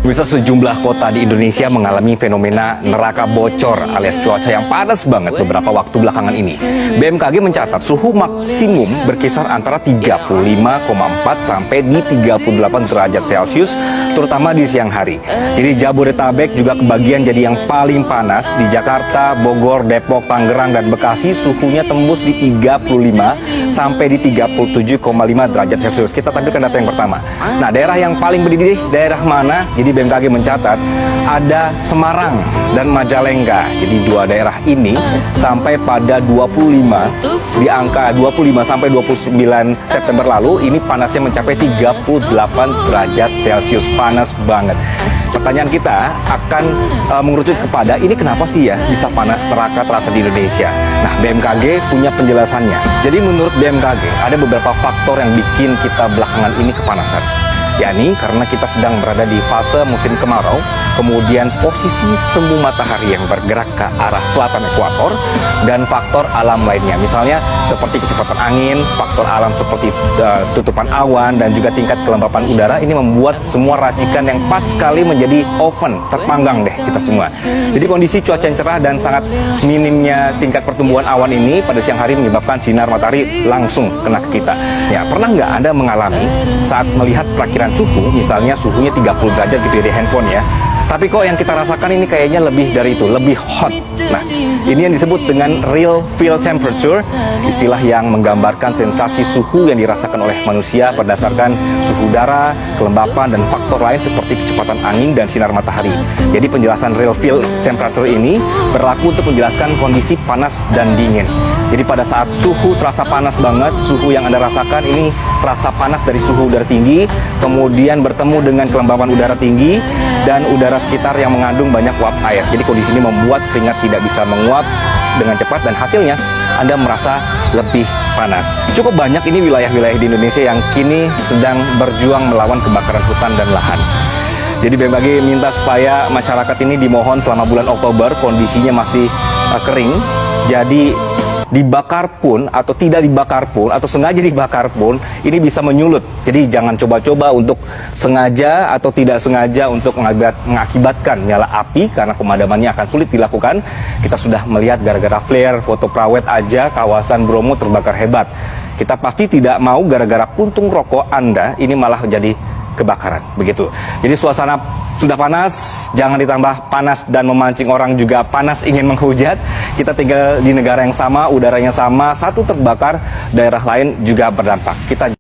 Bisa sejumlah kota di Indonesia mengalami fenomena neraka bocor alias cuaca yang panas banget beberapa waktu belakangan ini. BMKG mencatat suhu maksimum berkisar antara 35,4 sampai di 38 derajat Celcius, terutama di siang hari. Jadi Jabodetabek juga kebagian jadi yang paling panas. Di Jakarta, Bogor, Depok, Tangerang, dan Bekasi suhunya tembus di 35 sampai di 37,5 derajat Celcius. Kita tampilkan data yang pertama. Nah, daerah yang paling mendidih daerah mana? Jadi BMKG mencatat ada Semarang dan Majalengka. Jadi dua daerah ini sampai pada 25 di angka 25 sampai 29 September lalu ini panasnya mencapai 38 derajat Celcius. Panas banget. Pertanyaan kita akan mengerucut kepada ini kenapa sih ya bisa panas neraka terasa di Indonesia. Nah, BMKG punya penjelasannya. Jadi menurut BMKG ada beberapa faktor yang bikin kita belakangan ini kepanasan. Yakni karena kita sedang berada di fase musim kemarau, kemudian posisi semu matahari yang bergerak ke arah selatan ekuator, dan faktor alam lainnya. Misalnya seperti kecepatan angin, faktor alam seperti tutupan awan, dan juga tingkat kelembapan udara. Ini membuat semua racikan yang pas sekali menjadi oven, terpanggang deh kita semua. Jadi kondisi cuaca yang cerah dan sangat minimnya tingkat pertumbuhan awan ini pada siang hari menyebabkan sinar matahari langsung kena ke kita. Ya, pernah nggak Anda mengalami saat melihat perakiran suhu, misalnya suhunya 30 derajat gitu di handphone ya, tapi kok yang kita rasakan ini kayaknya lebih dari itu, lebih hot. Nah, ini yang disebut dengan real feel temperature, istilah yang menggambarkan sensasi suhu yang dirasakan oleh manusia berdasarkan suhu udara, kelembapan, dan faktor lain seperti kecepatan angin dan sinar matahari. Jadi penjelasan real feel temperature ini berlaku untuk menjelaskan kondisi panas dan dingin. Jadi pada saat suhu terasa panas banget, suhu yang Anda rasakan ini terasa panas dari suhu udara tinggi, kemudian bertemu dengan kelembapan udara tinggi, dan udara sekitar yang mengandung banyak uap air. Jadi kondisi ini membuat keringat tidak bisa menguap dengan cepat dan hasilnya Anda merasa lebih panas. Cukup banyak ini wilayah-wilayah di Indonesia yang kini sedang berjuang melawan kebakaran hutan dan lahan. Jadi BMKG minta supaya masyarakat ini dimohon selama bulan Oktober kondisinya masih kering. Jadi dibakar pun atau tidak dibakar pun atau sengaja dibakar pun ini bisa menyulut. Jadi jangan coba-coba untuk sengaja atau tidak sengaja untuk mengakibatkan nyala api karena pemadamannya akan sulit dilakukan. Kita sudah melihat gara-gara flare foto prawet aja kawasan Bromo terbakar hebat. Kita pasti tidak mau gara-gara puntung rokok Anda ini malah jadi kebakaran, begitu. Jadi suasana sudah panas, jangan ditambah panas dan memancing orang juga panas ingin menghujat. Kita tinggal di negara yang sama, udaranya sama, satu terbakar, daerah lain juga berdampak. Kita